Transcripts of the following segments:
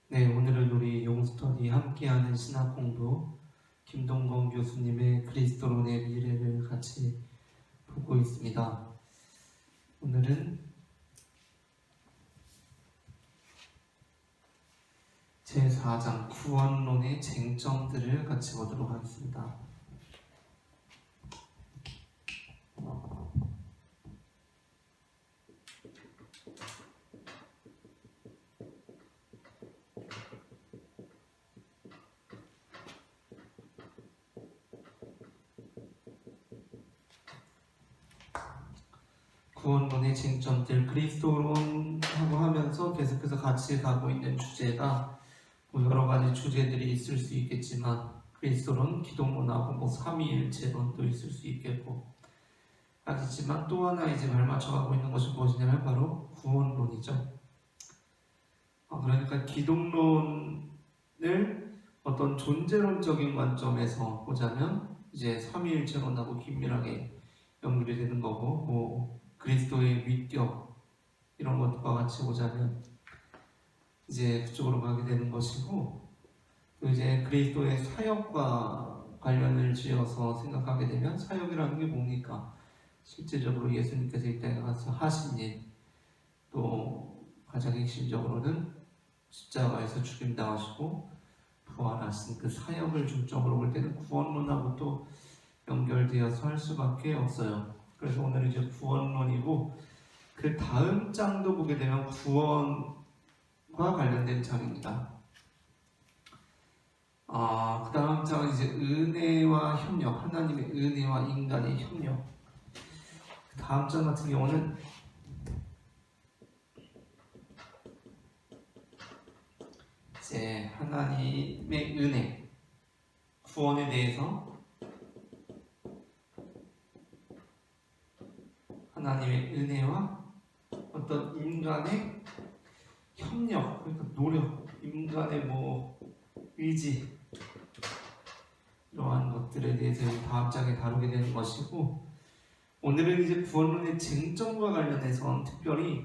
네, 오늘은 우리 용스터디 함께하는 신학 공부 김동건 교수님의 그리스도론의 미래를 같이 보고 있습니다. 오늘은 제4장 구원론의 쟁점들을 같이 보도록 하겠습니다. 구원론의 쟁점들, 그리스도론하고 하면서 계속해서 같이 가고 있는 주제가 여러 가지 주제들이 있을 수 있겠지만 그리스도론, 기독론하고 삼위일체론도 있을 수 있겠고 하지만 또 하나 이제 발맞춰가고 있는 것이 무엇이냐면 바로 구원론이죠. 그러니까 기독론을 어떤 존재론적인 관점에서 보자면 이제 삼위일체론하고 긴밀하게 연결이 되는 거고, 그리스도의 위격 이런 것과 같이 보자면 이제 그쪽으로 가게 되는 것이고, 또 이제 그리스도의 사역과 관련을 지어서 생각하게 되면 사역이라는 게 뭡니까? 실제적으로 예수님께서 이 땅에 가서 하신 일, 또 가장 핵심적으로는 십자가에서 죽임당하시고 부활하신 그 사역을 중점으로 볼 때는 구원론하고 또 연결되어서 할 수밖에 없어요. 그래서 오늘 이제 구원론이고, 그 다음 장도 보게 되면 구원과 관련된 장입니다. 그 다음 장은 이제 은혜와 협력, 하나님의 은혜와 인간의 협력. 그 다음 장 같은 경우는 이제 하나님의 은혜, 구원에 대해서 하나님의 은혜와 어떤 인간의 협력, 그러니까 노력, 인간의 의지, 이러한 것들에 대해서 다음 장에 다루게 되는 것이고, 오늘은 이제 구원론의 쟁점과 관련해서 특별히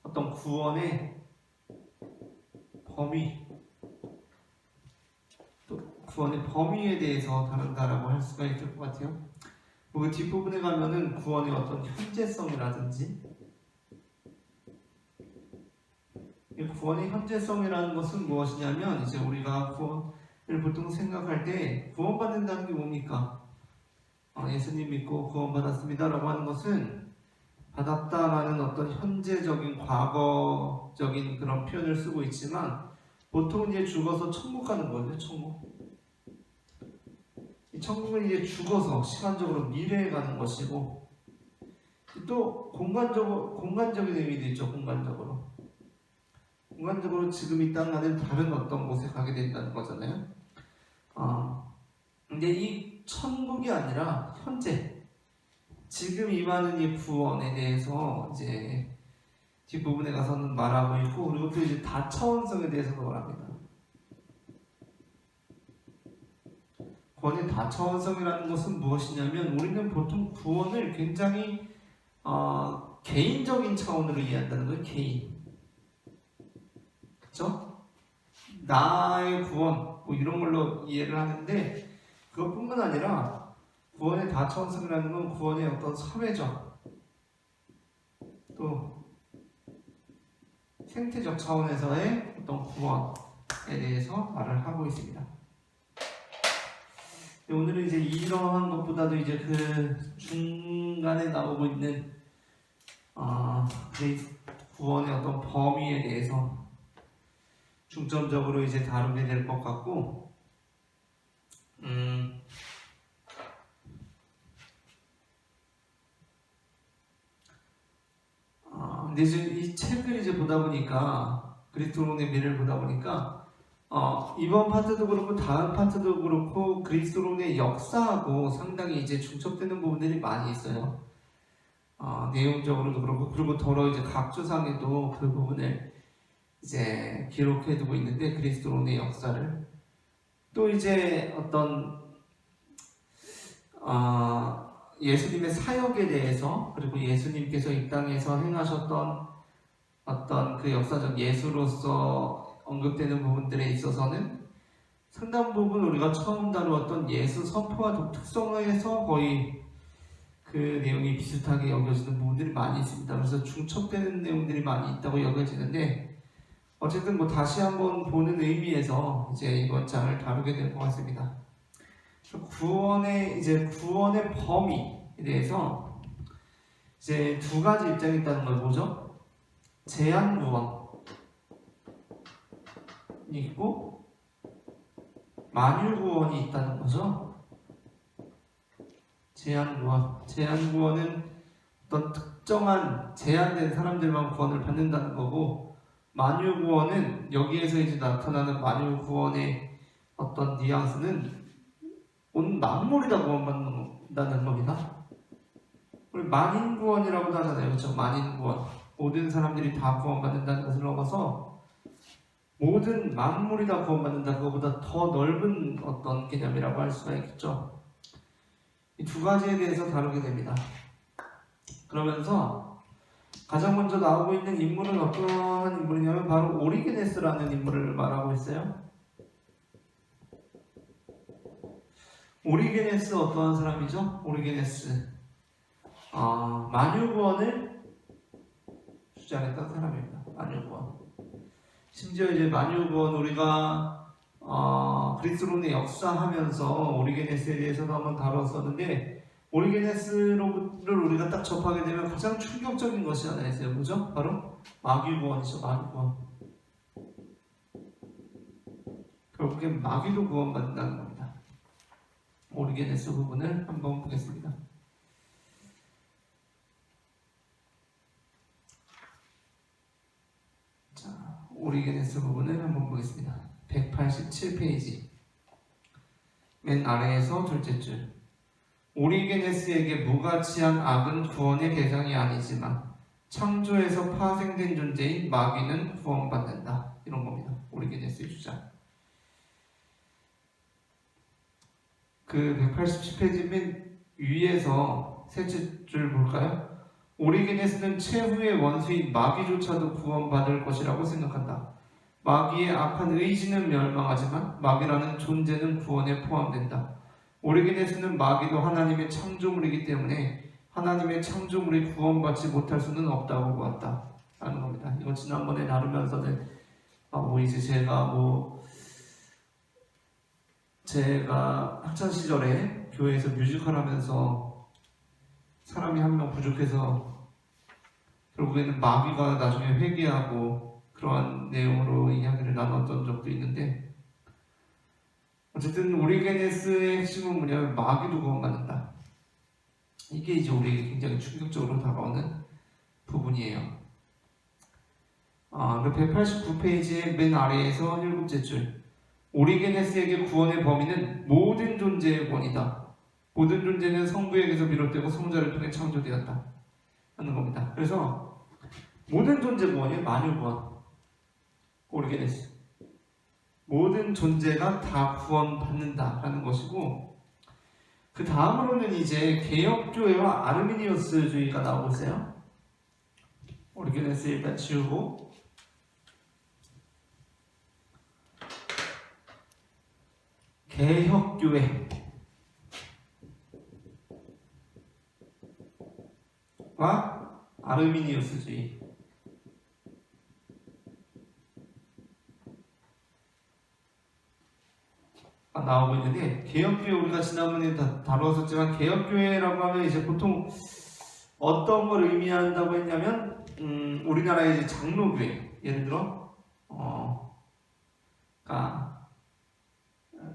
어떤 구원의 범위, 또 구원의 범위에 대해서 다룬다라고 할 수가 있을 것 같아요. 그 뒷부분에 가면은 구원의 어떤 현재성이라든지, 구원의 현재성이라는 것은 무엇이냐면, 이제 우리가 구원을 보통 생각할 때 구원받는다는 게 뭡니까? 예수님 믿고 구원받았습니다라고 하는 것은 받았다라는 어떤 현재적인 과거적인 그런 표현을 쓰고 있지만, 보통 이제 죽어서 천국 가는 거죠. 이 천국은 이제 죽어서 시간적으로 미래에 가는 것이고, 또 공간적인 의미도 있죠. 공간적으로 지금 이 땅 안에 다른 어떤 곳에 가게 된다는 거잖아요. 근데 이 천국이 아니라 현재, 지금 임하는 이 구원에 대해서 이제 뒷부분에 가서는 말하고 있고, 그리고 또 이제 다차원성에 대해서도 말합니다. 구원의 다차원성이라는 것은 무엇이냐면, 우리는 보통 구원을 굉장히 개인적인 차원으로 이해한다는 거예요. 개인, 그렇죠? 나의 구원 이런 걸로 이해를 하는데, 그것뿐만 아니라 구원의 다차원성이라는 건 구원의 어떤 사회적, 또 생태적 차원에서의 어떤 구원에 대해서 말을 하고 있습니다. 오늘은 이제 이러한 것보다도 이제 그 중간에 나오고 있는 구원의 어떤 범위에 대해서 중점적으로 이제 다루게 될 것 같고, 근데 이 책을 이제 보다 보니까, 그리스도론의 미래를 보다 보니까, 이번 파트도 그렇고 다음 파트도 그렇고 그리스도론의 역사하고 상당히 이제 중첩되는 부분들이 많이 있어요. 내용적으로도 그렇고, 그리고 더러 이제 각주상에도 그 부분을 이제 기록해두고 있는데, 그리스도론의 역사를 또 이제 어떤 예수님의 사역에 대해서, 그리고 예수님께서 이 땅에서 행하셨던 어떤 그 역사적 예수로서 언급되는 부분들에 있어서는 상당 부분 우리가 처음 다루었던 예수 선포와 독특성에서 거의 그 내용이 비슷하게 여겨지는 부분들이 많이 있습니다. 그래서 중첩되는 내용들이 많이 있다고 여겨지는데 어쨌든 다시 한번 보는 의미에서 이제 이번 장을 다루게 될 것 같습니다. 구원의 범위에 대해서 이제 두 가지 입장이 있다는 걸 보죠. 제한 구원이 있고 만유 구원이 있다는 거죠. 제한 구원은 어떤 특정한 제한된 사람들만 구원을 받는다는 거고, 만유 구원은 여기에서 이제 나타나는 만유 구원의 어떤 뉘앙스는 온 만물이 다 구원받는다는 겁니다. 우리 만인 구원이라고도 하잖아요, 그렇죠? 만인 구원, 모든 사람들이 다 구원받는다는 것을 넘어서 모든 만물이 다 구원받는다, 그거보다 더 넓은 어떤 개념이라고 할 수가 있겠죠. 이 두 가지에 대해서 다루게 됩니다. 그러면서 가장 먼저 나오고 있는 인물은 어떠한 인물이냐면 바로 오리게네스라는 인물을 말하고 있어요. 오리게네스 어떠한 사람이죠? 오리게네스 만유구원을 주장했던 사람입니다. 만유구원. 심지어 이제 만유구원 우리가 그리스도인의 역사하면서 오리게네스에 대해서도 한번 다뤘었는데, 오리게네스를 우리가 딱 접하게 되면 가장 충격적인 것이 하나 있어요. 뭐죠? 바로 마귀구원이죠. 마귀구원. 결국엔 마귀도 구원받는다는 겁니다. 오리게네스 부분을 한번 보겠습니다. 자, 오리게네스 부분을 한번 보겠습니다. 187페이지 맨 아래에서 둘째 줄. 오리게네스에게 무가치한 악은 구원의 대상이 아니지만 창조에서 파생된 존재인 마귀는 구원받는다. 이런 겁니다. 오리게네스의 주장. 그 187페이지 맨 위에서 셋째 줄 볼까요? 오리게네스는 최후의 원수인 마귀조차도 구원받을 것이라고 생각한다. 마귀의 악한 의지는 멸망하지만 마귀라는 존재는 구원에 포함된다. 오리게네스는 마귀도 하나님의 창조물이기 때문에 하나님의 창조물이 구원받지 못할 수는 없다고 보았다. 라는 겁니다. 이거 지난번에 다루면서는 이제 제가 학창시절에 교회에서 뮤지컬 하면서 사람이 한 명 부족해서 결국에는 마귀가 나중에 회개하고 그러한 내용으로 이야기를 나눴던 적도 있는데, 어쨌든 오리게네스의 핵심은 뭐냐면 마귀도 구원받는다. 이게 이제 우리에게 굉장히 충격적으로 다가오는 부분이에요. 그 189페이지의 맨 아래에서 일곱째 줄. 오리게네스에게 구원의 범위는 모든 존재의 구원이다. 모든 존재는 성부에게서 비롯되고 성자를 통해 창조되었다. 하는 겁니다. 그래서 모든 존재 구원이 만유 구원. 오리게네스. 모든 존재가 다 구원받는다라는 것이고, 그 다음으로는 이제 개혁교회와 아르미니우스주의가 나오고 있어요. 오리게네스 일단 지우고, 개혁교회와 아르미니우스주의. 나오고 있는데, 개혁교회 우리가 지난번에 다루었었지만, 개혁교회라고 하면 이제 보통 어떤 걸 의미한다고 했냐면, 우리나라의 이제 장로교회, 예를 들어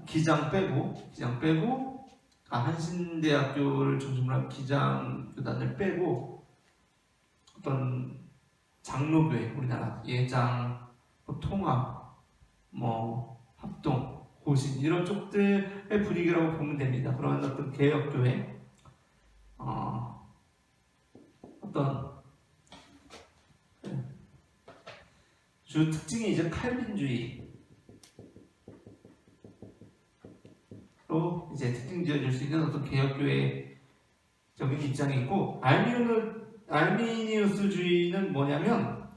기장 빼고 한신대학교를 중심으로 한 기장교단을 빼고 어떤 장로교회, 우리나라 예장, 통합, 합동, 고신 이런 쪽들의 분위기라고 보면 됩니다. 그런 어떤 개혁교회, 어떤 주 특징이 이제 칼빈주의로 이제 특징 지어줄 수 있는 어떤 개혁교회적인 입장이 있고, 알미니우스주의는 뭐냐면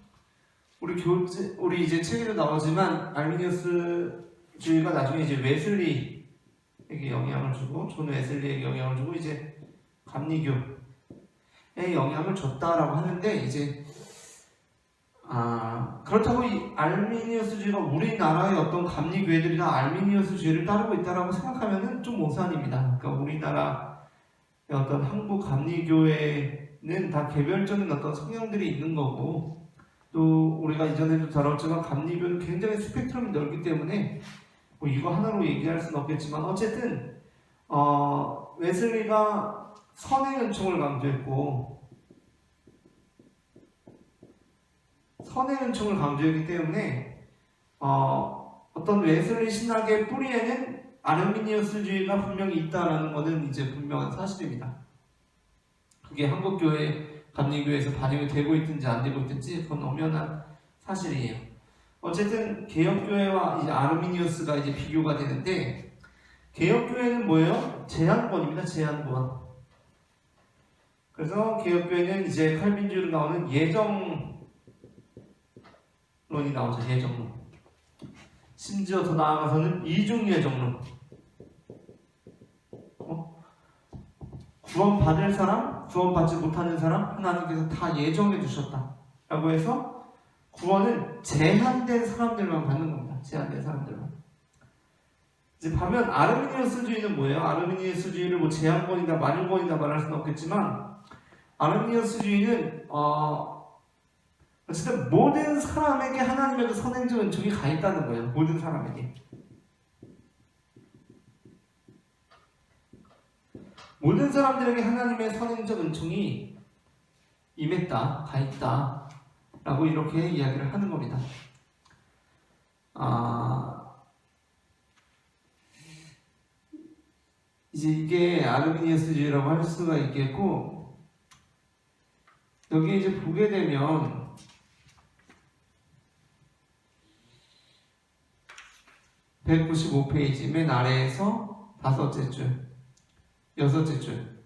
우리 이제 책에도 나오지만 알미니우스주의가 나중에 이제 웨슬리에게 영향을 주고 존 웨슬리에게 영향을 주고 이제 감리교에 영향을 줬다라고 하는데 이제 그렇다고 이 알미니우스주의가 우리나라의 어떤 감리교회들이 다 알미니우스주의를 따르고 있다라고 생각하면은 좀 오산입니다. 그러니까 우리나라의 어떤 한국 감리교회는 다 개별적인 어떤 성향들이 있는 거고 또 우리가 이전에도 다뤘지만 감리교는 굉장히 스펙트럼이 넓기 때문에 뭐 이거 하나로 얘기할 수는 없겠지만 어쨌든 웨슬리가 선의 은총을 강조했고 선의 은총을 강조했기 때문에 어떤 웨슬리 신학의 뿌리에는 아르미니우스주의가 분명히 있다라는 것은 이제 분명한 사실입니다. 그게 한국교회 감리교회에서 반영이 되고 있든지 안 되고 있든지 그건 엄연한 사실이에요. 어쨌든 개혁교회와 이제 아르미니우스가 이제 비교가 되는데 개혁교회는 뭐예요? 제한권입니다. 제한권. 그래서 개혁교회는 이제 칼빈주의로 나오는 예정론이 나오죠. 예정론. 심지어 더 나아가서는 이중예정론. 구원받을 사람, 구원받지 못하는 사람 하나님께서 다 예정해 주셨다 라고 해서 구원은 제한된 사람들만 받는 겁니다. 제한된 사람들만. 이제 반면 아르미니우스주의는 뭐예요? 아르미니우스주의를 뭐 제한권이다 만유권이다 말할 수는 없겠지만 아르미니우스주의는 어쨌든 모든 사람에게 하나님의 그 선행적 은총이 가 있다는 거예요. 모든 사람에게. 모든 사람들에게 하나님의 선행적 은총이 임했다, 가 있다 라고 이렇게 이야기를 하는 겁니다. 이제 이게 아르미니우스주의라고 할 수가 있겠고 여기 이제 보게 되면 (195페이지) 맨 아래에서 5째 줄 6째 줄.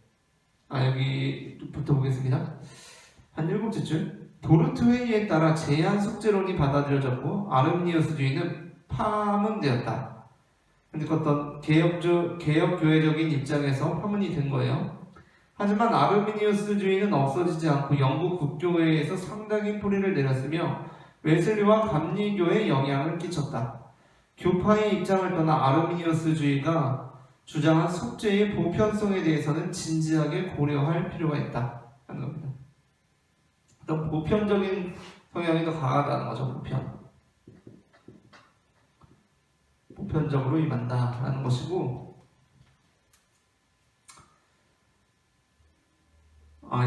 여기부터 보겠습니다. 한 7째 줄. 도르트 회의에 따라 제한 숙제론이 받아들여졌고 아르미니우스주의는 파문되었다. 근데 어떤 개혁교회적인 입장에서 파문이 된 거예요. 하지만 아르미니우스주의는 없어지지 않고 영국 국교회에서 상당히 뿌리를 내렸으며 웨슬리와 감리교에 영향을 끼쳤다. 교파의 입장을 떠나 아르미니우스주의가 주장한 숙제의 보편성에 대해서는 진지하게 고려할 필요가 있다 하는 겁니다. 어떤 보편적인 성향이 더 강하다는 거죠. 보편적으로 임한다라는 것이고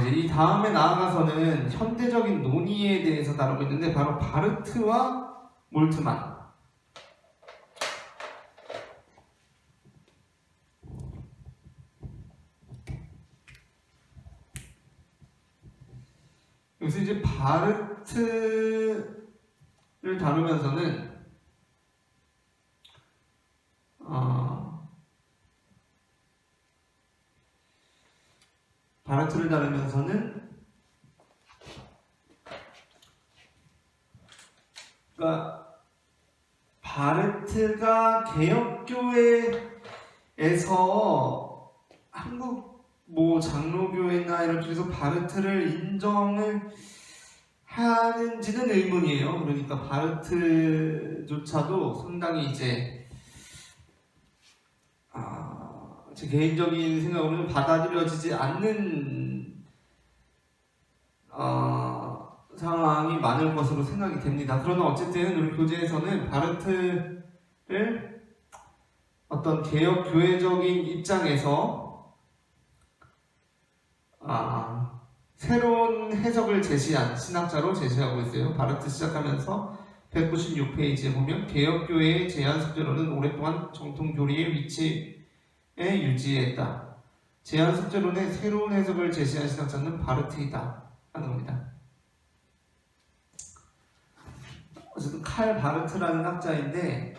이제 이 다음에 나아가서는 현대적인 논의에 대해서 다루고 있는데 바로 바르트와 몰트만. 여기서 이제 바르트를 다루면서는 그러니까 바르트가 개혁교회에서 한국 뭐 장로교회나 이런 쪽에서 바르트를 인정을 하는지는 의문이에요. 그러니까 바르트조차도 상당히 이제 제 개인적인 생각으로는 받아들여지지 않는 상황이 많을 것으로 생각이 됩니다. 그러나 어쨌든 우리 교재에서는 바르트를 어떤 개혁교회적인 입장에서 새로운 해석을 제시한 신학자로 제시하고 있어요. 바르트 시작하면서 196페이지에 보면 개혁교회의 제한 숙제로는 오랫동안 정통교리의 위치에 유지했다. 제한 숙제론의 새로운 해석을 제시한 신학자는 바르트이다 하는 겁니다. 어쨌든 칼 바르트라는 학자인데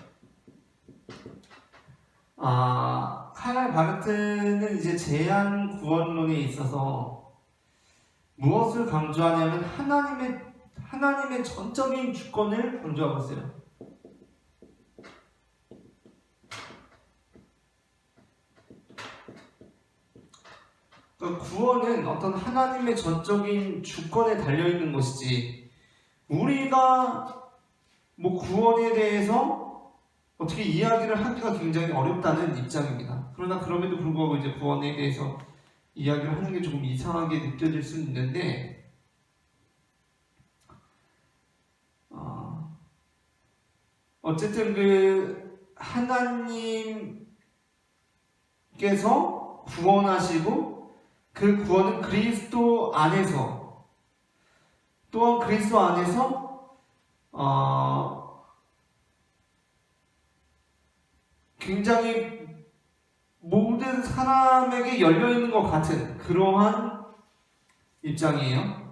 칼 바르트는 이제 제한 구원론에 있어서 무엇을 강조하냐면 하나님의 전적인 주권을 강조하고 있어요. 그러니까 구원은 어떤 하나님의 전적인 주권에 달려있는 것이지, 우리가 구원에 대해서 어떻게 이야기를 하기가 굉장히 어렵다는 입장입니다. 그러나 그럼에도 불구하고 이제 구원에 대해서 이야기를 하는 게 조금 이상하게 느껴질 수는 있는데, 어쨌든 하나님께서 구원하시고 그 구원은 그리스도 안에서, 또한 그리스도 안에서 굉장히 모든 사람에게 열려있는 것 같은 그러한 입장이에요.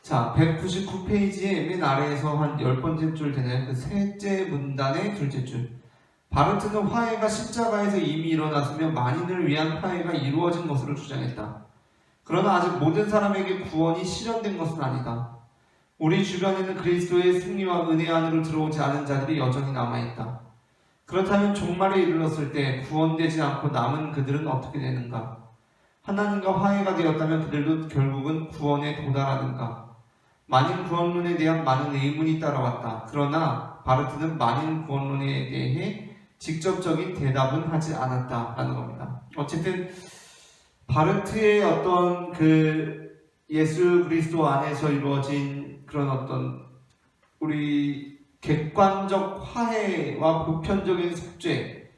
자, 199페이지의 맨 아래에서 한 10번째 줄 되는 그 셋째 문단의 둘째 줄. 바르트는 화해가 십자가에서 이미 일어났으며 만인을 위한 화해가 이루어진 것으로 주장했다. 그러나 아직 모든 사람에게 구원이 실현된 것은 아니다. 우리 주변에는 그리스도의 승리와 은혜 안으로 들어오지 않은 자들이 여전히 남아있다. 그렇다면 종말에 이르렀을 때 구원되지 않고 남은 그들은 어떻게 되는가? 하나님과 화해가 되었다면 그들도 결국은 구원에 도달하는가? 만인 구원론에 대한 많은 의문이 따라왔다. 그러나 바르트는 만인 구원론에 대해 직접적인 대답은 하지 않았다라는 겁니다. 어쨌든 바르트의 어떤 예수 그리스도 안에서 이루어진 그런 어떤 우리 객관적 화해와 보편적인 속죄가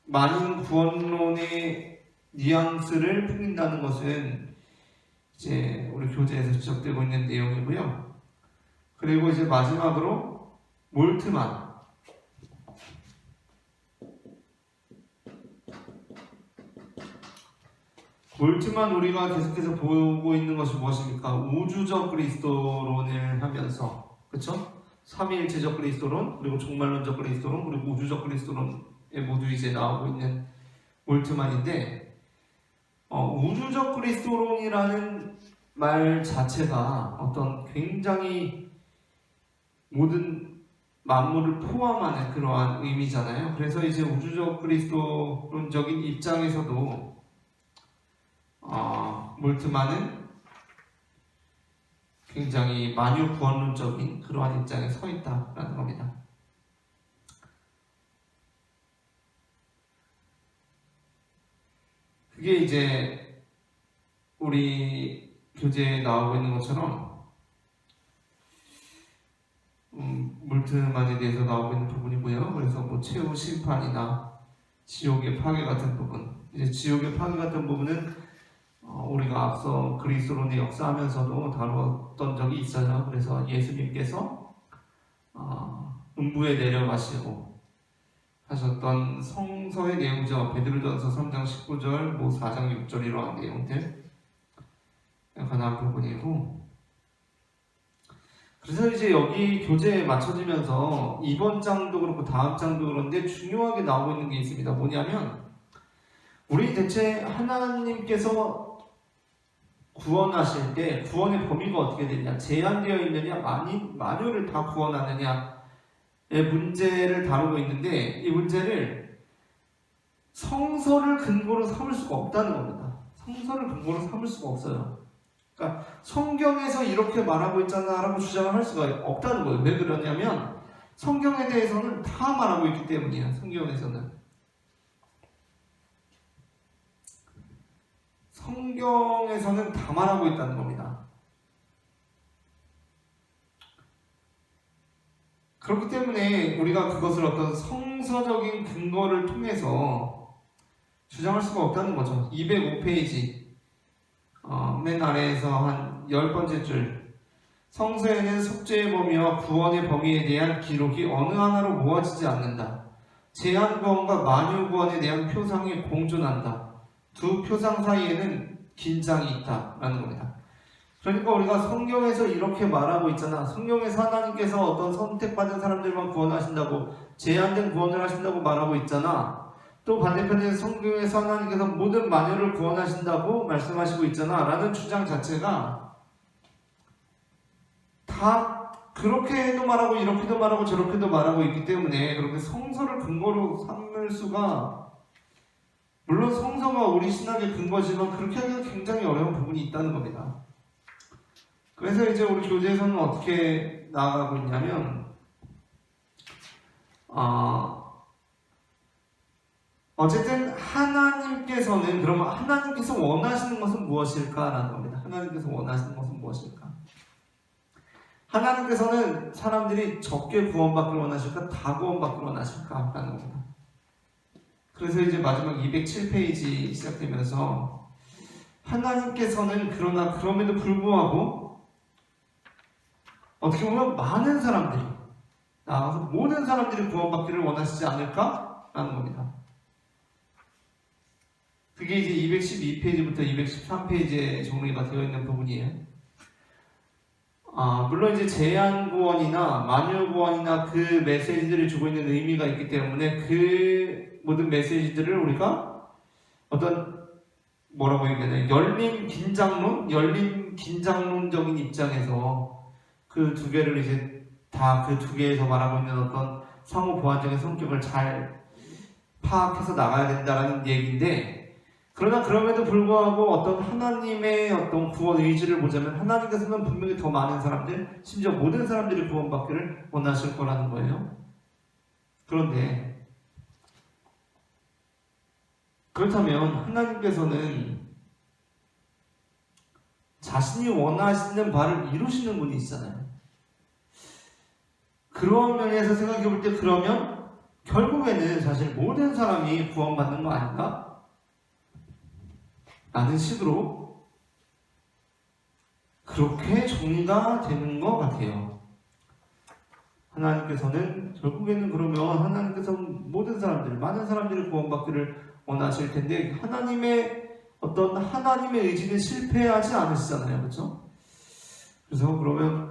만인 구원론의 뉘앙스를 풍긴다는 것은 이제 우리 교재에서 지적되고 있는 내용이고요. 그리고 이제 마지막으로 몰트만. 우리가 계속해서 보고 있는 것이 무엇입니까? 우주적 그리스도론을 하면서, 그렇죠? 삼위일체적 그리스도론, 그리고 종말론적 그리스도론, 그리고 우주적 그리스도론에 모두 이제 나오고 있는 몰트만인데, 우주적 그리스도론이라는 말 자체가 어떤 굉장히 모든 만물을 포함하는 그러한 의미잖아요. 그래서 이제 우주적 그리스도론적인 입장에서도 몰트만은 굉장히 만유 구원론적인 그러한 입장에 서 있다라는 겁니다. 그게 이제 우리 교재에 나오고 있는 것처럼 몰트만에 대해서 나오고 있는 부분이고요. 그래서 최후 심판이나 지옥의 파괴 같은 부분, 이제 지옥의 파괴 같은 부분은 우리가 앞서 그리스도론의 역사하면서도 다루었던 적이 있어요. 그래서 예수님께서 음부에 내려가시고 하셨던 성서의 내용이죠. 베드로전서 3장 19절, 4장 6절 이러한 내용들 관한 부분이고, 그래서 이제 여기 교재에 맞춰지면서 이번 장도 그렇고 다음 장도 그런데 중요하게 나오고 있는 게 있습니다. 뭐냐면 우리 대체 하나님께서 구원하실 때 구원의 범위가 어떻게 되냐, 제한되어 있느냐, 만유를 다 구원하느냐의 문제를 다루고 있는데, 이 문제를 성서를 근거로 삼을 수가 없다는 겁니다. 성서를 근거로 삼을 수가 없어요. 그러니까 성경에서 이렇게 말하고 있잖아 라고 주장을 할 수가 없다는 거예요. 왜 그러냐면 성경에 대해서는 다 말하고 있기 때문이에요. 성경에서는 다 말하고 있다는 겁니다. 그렇기 때문에 우리가 그것을 어떤 성서적인 근거를 통해서 주장할 수가 없다는 거죠. 205페이지 맨 아래에서 한 10번째 줄. 성서에는 속죄의 범위와 구원의 범위에 대한 기록이 어느 하나로 모아지지 않는다. 제한 구원과 만유 구원에 대한 표상이 공존한다. 두 표상 사이에는 긴장이 있다라는 겁니다. 그러니까 우리가 성경에서 이렇게 말하고 있잖아. 성경에서 하나님께서 어떤 선택받은 사람들만 구원하신다고, 제한된 구원을 하신다고 말하고 있잖아. 또 반대편에 성경에서 하나님께서 모든 마녀를 구원하신다고 말씀하시고 있잖아 라는 주장 자체가 다 그렇게도 말하고 이렇게도 말하고 저렇게도 말하고 있기 때문에 그렇게 성서를 근거로 삼을 수가, 물론 성서가 우리 신학의 근거지만 그렇게 하기가 굉장히 어려운 부분이 있다는 겁니다. 그래서 이제 우리 교재에서는 어떻게 나아가고 있냐면 어쨌든 하나님께서는, 그러면 하나님께서 원하시는 것은 무엇일까라는 겁니다. 하나님께서 원하시는 것은 무엇일까? 하나님께서는 사람들이 적게 구원받기를 원하실까? 다 구원받기를 원하실까? 라는 겁니다. 그래서 이제 마지막 207페이지 시작되면서 하나님께서는 그럼에도 불구하고 어떻게 보면 많은 사람들이, 나아가서 모든 사람들이 구원받기를 원하시지 않을까? 라는 겁니다. 그게 이제 212페이지부터 213페이지에 정리가 되어 있는 부분이에요. 물론 이제 제한 구원이나 만유 구원이나 그 메시지들이 주고 있는 의미가 있기 때문에 그 모든 메시지들을 우리가 어떤 뭐라고 얘기하냐, 열린 긴장론적인 입장에서 그 두 개를 이제 다 그 두 개에서 말하고 있는 어떤 상호 보완적인 성격을 잘 파악해서 나가야 된다는 얘기인데, 그러나 그럼에도 불구하고 어떤 하나님의 어떤 구원 의지를 보자면 하나님께서는 분명히 더 많은 사람들, 심지어 모든 사람들이 구원받기를 원하실 거라는 거예요. 그런데 그렇다면 하나님께서는 자신이 원하시는 바를 이루시는 분이 있잖아요. 그런 면에서 생각해 볼 때 그러면 결국에는 사실 모든 사람이 구원받는 거 아닌가? 라는 식으로 그렇게 정리가 되는 것 같아요. 하나님께서는 결국에는 그러면 하나님께서 모든 사람들, 많은 사람들이 구원받기를 원하실 텐데 하나님의 하나님의 의지는 실패하지 않으시잖아요, 그렇죠? 그래서 그러면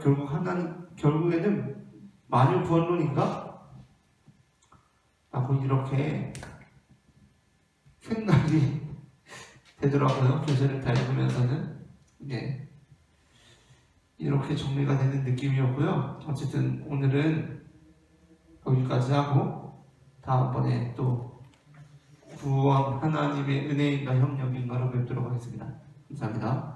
결국에는 만유 구원론인가? 라고 이렇게 생각이 되더라고요. 교재를 다 읽으면서는. 네. 이렇게 정리가 되는 느낌이었고요. 어쨌든 오늘은 여기까지 하고 다음번에 또 구원 하나님의 은혜인가 협력인가로 뵙도록 하겠습니다. 감사합니다.